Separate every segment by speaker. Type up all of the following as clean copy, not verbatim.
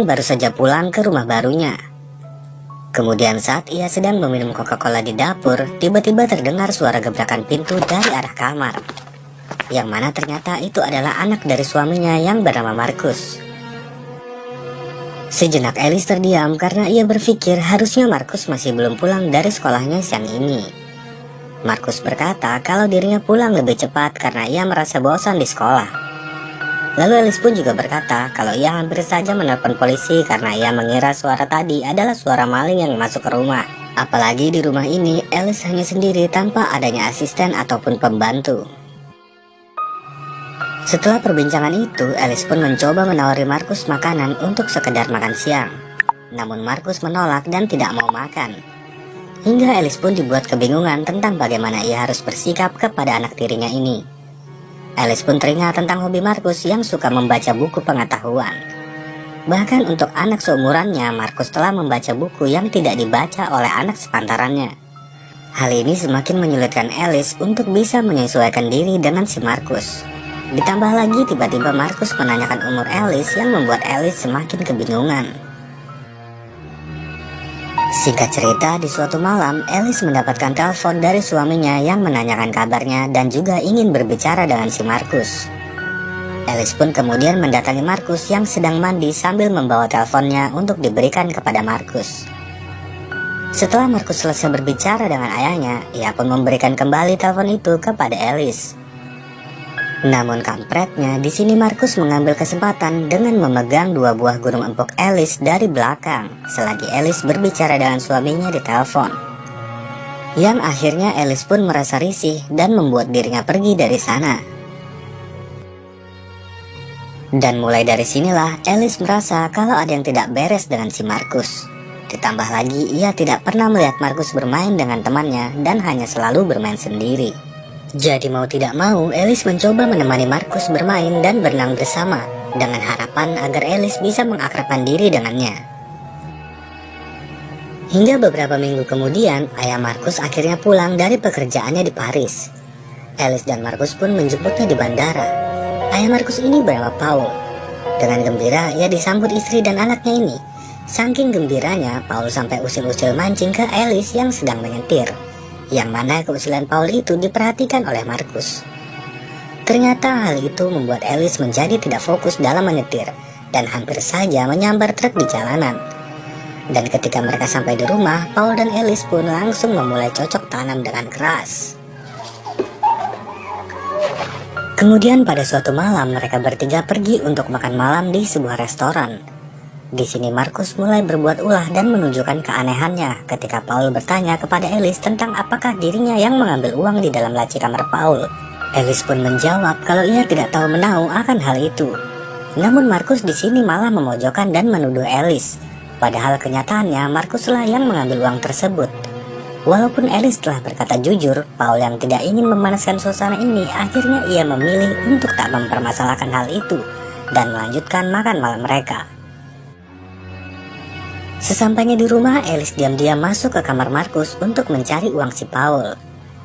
Speaker 1: baru saja pulang ke rumah barunya. Kemudian saat ia sedang meminum Coca-Cola di dapur, tiba-tiba terdengar suara gebrakan pintu dari arah kamar. Yang mana ternyata itu adalah anak dari suaminya yang bernama Markus. Sejenak Alice terdiam karena ia berpikir harusnya Markus masih belum pulang dari sekolahnya siang ini. Markus berkata kalau dirinya pulang lebih cepat karena ia merasa bosan di sekolah. Lalu Alice pun juga berkata kalau ia hampir saja menelpon polisi karena ia mengira suara tadi adalah suara maling yang masuk ke rumah. Apalagi di rumah ini Alice hanya sendiri tanpa adanya asisten ataupun pembantu. Setelah perbincangan itu, Alice pun mencoba menawari Markus makanan untuk sekedar makan siang. Namun Markus menolak dan tidak mau makan. Hingga Alice pun dibuat kebingungan tentang bagaimana ia harus bersikap kepada anak tirinya ini. Alice pun teringat tentang hobi Markus yang suka membaca buku pengetahuan. Bahkan untuk anak seumurannya, Markus telah membaca buku yang tidak dibaca oleh anak sepantarannya. Hal ini semakin menyulitkan Alice untuk bisa menyesuaikan diri dengan si Markus. Ditambah lagi tiba-tiba Markus menanyakan umur Alice yang membuat Alice semakin kebingungan. Singkat cerita, di suatu malam, Alice mendapatkan telepon dari suaminya yang menanyakan kabarnya dan juga ingin berbicara dengan si Markus. Alice pun kemudian mendatangi Markus yang sedang mandi sambil membawa teleponnya untuk diberikan kepada Markus. Setelah Markus selesai berbicara dengan ayahnya, ia pun memberikan kembali telepon itu kepada Alice. Namun kampretnya, di sini Markus mengambil kesempatan dengan memegang 2 buah gunung empuk Alice dari belakang selagi Alice berbicara dengan suaminya di telepon. Yang akhirnya Alice pun merasa risih dan membuat dirinya pergi dari sana. Dan mulai dari sinilah Alice merasa kalau ada yang tidak beres dengan si Markus. Ditambah lagi ia tidak pernah melihat Markus bermain dengan temannya dan hanya selalu bermain sendiri. Jadi mau tidak mau, Alice mencoba menemani Markus bermain dan berenang bersama dengan harapan agar Alice bisa mengakrabkan diri dengannya. Hingga beberapa minggu kemudian, ayah Markus akhirnya pulang dari pekerjaannya di Paris. Alice dan Markus pun menjemputnya di bandara. Ayah Markus ini bernama Paul. Dengan gembira, ia disambut istri dan anaknya ini. Saking gembiranya, Paul sampai usil-usil mancing ke Alice yang sedang menyetir. Yang mana keusilan Paul itu diperhatikan oleh Markus. Ternyata hal itu membuat Alice menjadi tidak fokus dalam menyetir dan hampir saja menyambar truk di jalanan. Dan ketika mereka sampai di rumah, Paul dan Alice pun langsung memulai cocok tanam dengan keras. Kemudian pada suatu malam mereka bertiga pergi untuk makan malam di sebuah restoran. Di sini Markus mulai berbuat ulah dan menunjukkan keanehannya ketika Paul bertanya kepada Alice tentang apakah dirinya yang mengambil uang di dalam laci kamar Paul. Alice pun menjawab kalau ia tidak tahu menahu akan hal itu. Namun Markus di sini malah memojokkan dan menuduh Alice. Padahal kenyataannya Markuslah yang mengambil uang tersebut. Walaupun Alice telah berkata jujur, Paul yang tidak ingin memanaskan suasana ini akhirnya ia memilih untuk tak mempermasalahkan hal itu dan melanjutkan makan malam mereka. Sesampainya di rumah, Alice diam-diam masuk ke kamar Markus untuk mencari uang si Paul,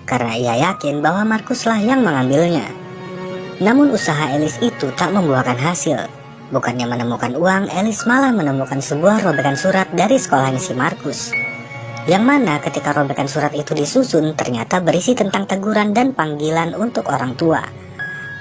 Speaker 1: karena ia yakin bahwa Markuslah yang mengambilnya. Namun usaha Alice itu tak membuahkan hasil. Bukannya menemukan uang, Alice malah menemukan sebuah robekan surat dari sekolahnya si Markus. Yang mana ketika robekan surat itu disusun, ternyata berisi tentang teguran dan panggilan untuk orang tua.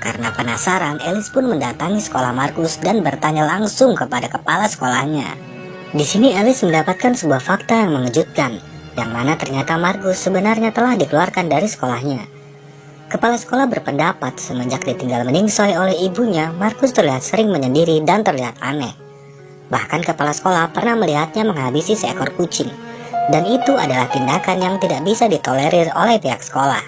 Speaker 1: Karena penasaran, Alice pun mendatangi sekolah Markus dan bertanya langsung kepada kepala sekolahnya. Di sini Alice mendapatkan sebuah fakta yang mengejutkan, yang mana ternyata Markus sebenarnya telah dikeluarkan dari sekolahnya. Kepala sekolah berpendapat semenjak ditinggal meningsoi oleh ibunya, Markus terlihat sering menyendiri dan terlihat aneh. Bahkan kepala sekolah pernah melihatnya menghabisi seekor kucing, dan itu adalah tindakan yang tidak bisa ditolerir oleh pihak sekolah.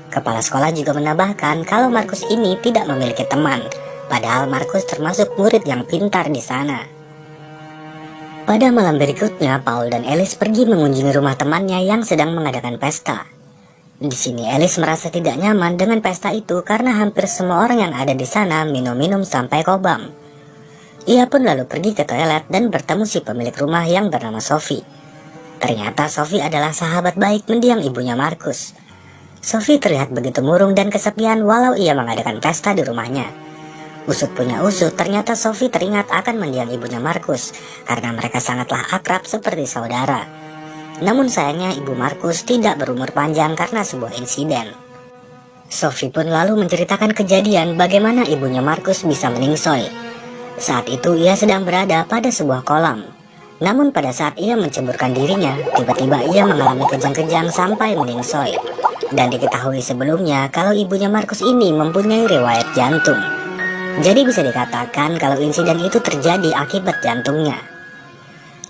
Speaker 1: Kepala sekolah juga menambahkan kalau Markus ini tidak memiliki teman, padahal Markus termasuk murid yang pintar di sana. Pada malam berikutnya, Paul dan Alice pergi mengunjungi rumah temannya yang sedang mengadakan pesta. Di sini Alice merasa tidak nyaman dengan pesta itu karena hampir semua orang yang ada di sana minum-minum sampai kobam. Ia pun lalu pergi ke toilet dan bertemu si pemilik rumah yang bernama Sophie. Ternyata Sophie adalah sahabat baik mendiang ibunya Markus. Sophie terlihat begitu murung dan kesepian walau ia mengadakan pesta di rumahnya. Usut punya usut, ternyata Sophie teringat akan mendiang ibunya Markus karena mereka sangatlah akrab seperti saudara. Namun sayangnya ibu Markus tidak berumur panjang karena sebuah insiden. Sophie pun lalu menceritakan kejadian bagaimana ibunya Markus bisa meningsoi. Saat itu ia sedang berada pada sebuah kolam. Namun pada saat ia menceburkan dirinya, tiba-tiba ia mengalami kejang-kejang sampai meningsoi. Dan diketahui sebelumnya kalau ibunya Markus ini mempunyai riwayat jantung. Jadi bisa dikatakan kalau insiden itu terjadi akibat jantungnya.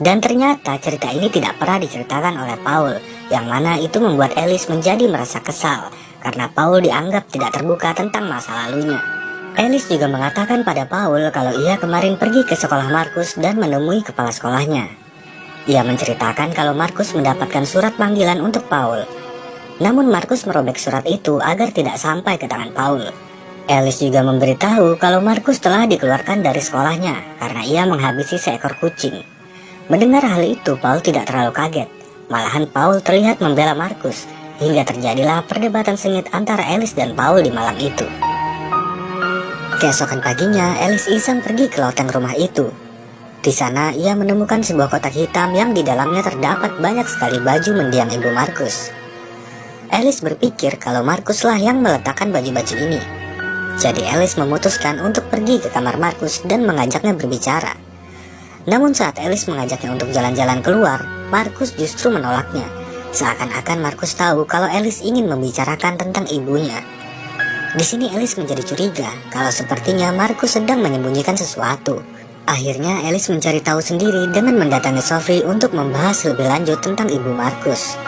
Speaker 1: Dan ternyata cerita ini tidak pernah diceritakan oleh Paul, yang mana itu membuat Alice menjadi merasa kesal karena Paul dianggap tidak terbuka tentang masa lalunya. Alice juga mengatakan pada Paul kalau ia kemarin pergi ke sekolah Markus dan menemui kepala sekolahnya. Ia menceritakan kalau Markus mendapatkan surat panggilan untuk Paul. Namun Markus merobek surat itu agar tidak sampai ke tangan Paul. Alice juga memberitahu kalau Markus telah dikeluarkan dari sekolahnya karena ia menghabisi seekor kucing. Mendengar hal itu, Paul tidak terlalu kaget. Malahan Paul terlihat membela Markus, hingga terjadilah perdebatan sengit antara Alice dan Paul di malam itu. Keesokan paginya, Alice iseng pergi ke loteng rumah itu. Di sana, ia menemukan sebuah kotak hitam yang di dalamnya terdapat banyak sekali baju mendiang ibu Markus. Alice berpikir kalau Markuslah yang meletakkan baju-baju ini. Jadi Alice memutuskan untuk pergi ke kamar Markus dan mengajaknya berbicara. Namun saat Alice mengajaknya untuk jalan-jalan keluar, Markus justru menolaknya. Seakan-akan Markus tahu kalau Alice ingin membicarakan tentang ibunya. Di sini Alice menjadi curiga kalau sepertinya Markus sedang menyembunyikan sesuatu. Akhirnya Alice mencari tahu sendiri dengan mendatangi Sophie untuk membahas lebih lanjut tentang ibu Markus.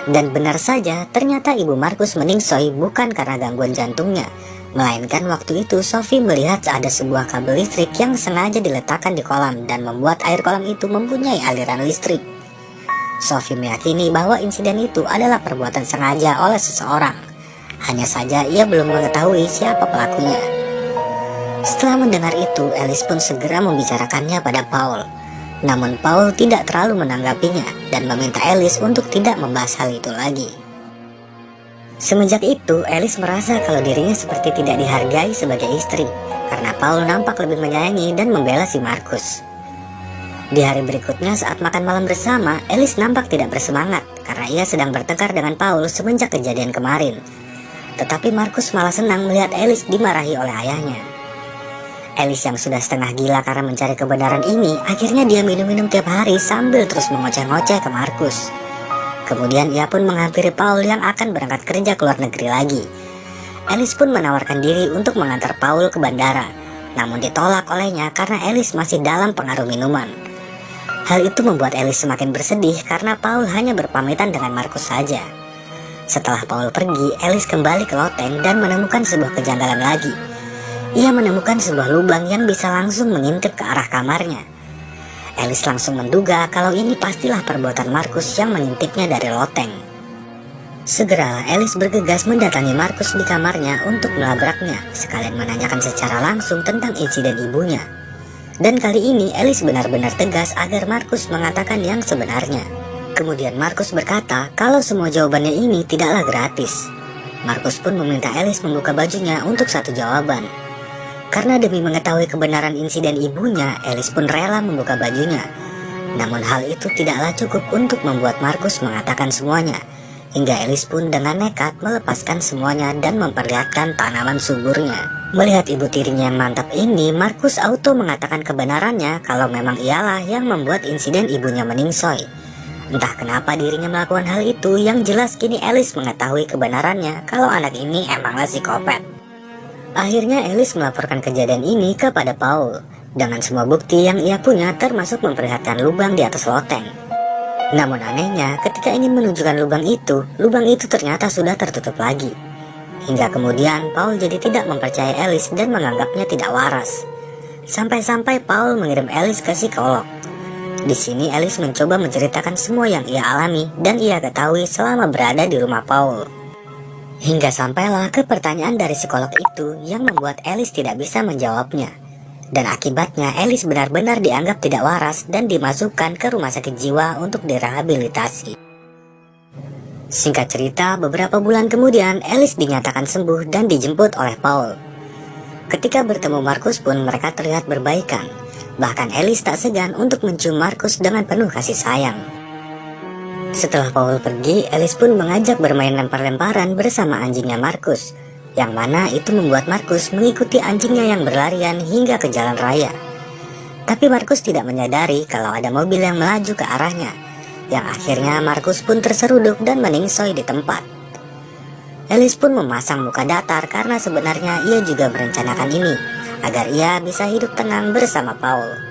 Speaker 1: Dan benar saja, ternyata ibu Markus meningsoi bukan karena gangguan jantungnya, melainkan waktu itu Sophie melihat ada sebuah kabel listrik yang sengaja diletakkan di kolam dan membuat air kolam itu mempunyai aliran listrik. Sophie meyakini bahwa insiden itu adalah perbuatan sengaja oleh seseorang. Hanya saja ia belum mengetahui siapa pelakunya. Setelah mendengar itu, Alice pun segera membicarakannya pada Paul. Namun Paul tidak terlalu menanggapinya dan meminta Alice untuk tidak membahas hal itu lagi. Semenjak itu, Alice merasa kalau dirinya seperti tidak dihargai sebagai istri, karena Paul nampak lebih menyayangi dan membela si Markus. Di hari berikutnya saat makan malam bersama, Alice nampak tidak bersemangat karena ia sedang bertengkar dengan Paul semenjak kejadian kemarin. Tetapi Markus malah senang melihat Alice dimarahi oleh ayahnya. Alice yang sudah setengah gila karena mencari kebenaran ini, akhirnya dia minum-minum tiap hari sambil terus mengoceh-ngoceh ke Markus. Kemudian ia pun menghampiri Paul yang akan berangkat kerja ke luar negeri lagi. Alice pun menawarkan diri untuk mengantar Paul ke bandara, namun ditolak olehnya karena Alice masih dalam pengaruh minuman. Hal itu membuat Alice semakin bersedih karena Paul hanya berpamitan dengan Markus saja. Setelah Paul pergi, Alice kembali ke loteng dan menemukan sebuah kejanggalan lagi. Ia menemukan sebuah lubang yang bisa langsung mengintip ke arah kamarnya. Alice langsung menduga kalau ini pastilah perbuatan Markus yang mengintipnya dari loteng. Segeralah Alice bergegas mendatangi Markus di kamarnya untuk melabraknya, sekalian menanyakan secara langsung tentang insiden ibunya. Dan kali ini Alice benar-benar tegas agar Markus mengatakan yang sebenarnya. Kemudian Markus berkata kalau semua jawabannya ini tidaklah gratis. Markus pun meminta Alice membuka bajunya untuk satu jawaban. Karena demi mengetahui kebenaran insiden ibunya, Alice pun rela membuka bajunya. Namun hal itu tidaklah cukup untuk membuat Markus mengatakan semuanya. Hingga Alice pun dengan nekat melepaskan semuanya dan memperlihatkan tanaman suburnya. Melihat ibu tirinya yang mantap ini, Markus auto mengatakan kebenarannya kalau memang ialah yang membuat insiden ibunya meningsoi. Entah kenapa dirinya melakukan hal itu, yang jelas kini Alice mengetahui kebenarannya kalau anak ini emanglah psikopat. Akhirnya Alice melaporkan kejadian ini kepada Paul dengan semua bukti yang ia punya, termasuk memperlihatkan lubang di atas loteng. Namun anehnya, ketika ingin menunjukkan lubang itu ternyata sudah tertutup lagi. Hingga kemudian Paul jadi tidak mempercayai Alice dan menganggapnya tidak waras. Sampai-sampai Paul mengirim Alice ke psikolog. Di sini Alice mencoba menceritakan semua yang ia alami dan ia ketahui selama berada di rumah Paul. Hingga sampailah ke pertanyaan dari psikolog itu yang membuat Alice tidak bisa menjawabnya. Dan akibatnya Alice benar-benar dianggap tidak waras dan dimasukkan ke rumah sakit jiwa untuk direhabilitasi. Singkat cerita, beberapa bulan kemudian Alice dinyatakan sembuh dan dijemput oleh Paul. Ketika bertemu Markus pun mereka terlihat berbaikan. Bahkan Alice tak segan untuk mencium Markus dengan penuh kasih sayang. Setelah Paul pergi, Alice pun mengajak bermain lempar-lemparan bersama anjingnya Markus, yang mana itu membuat Markus mengikuti anjingnya yang berlarian hingga ke jalan raya. Tapi Markus tidak menyadari kalau ada mobil yang melaju ke arahnya, yang akhirnya Markus pun terseruduk dan meningsoi di tempat. Alice pun memasang muka datar karena sebenarnya ia juga merencanakan ini, agar ia bisa hidup tenang bersama Paul.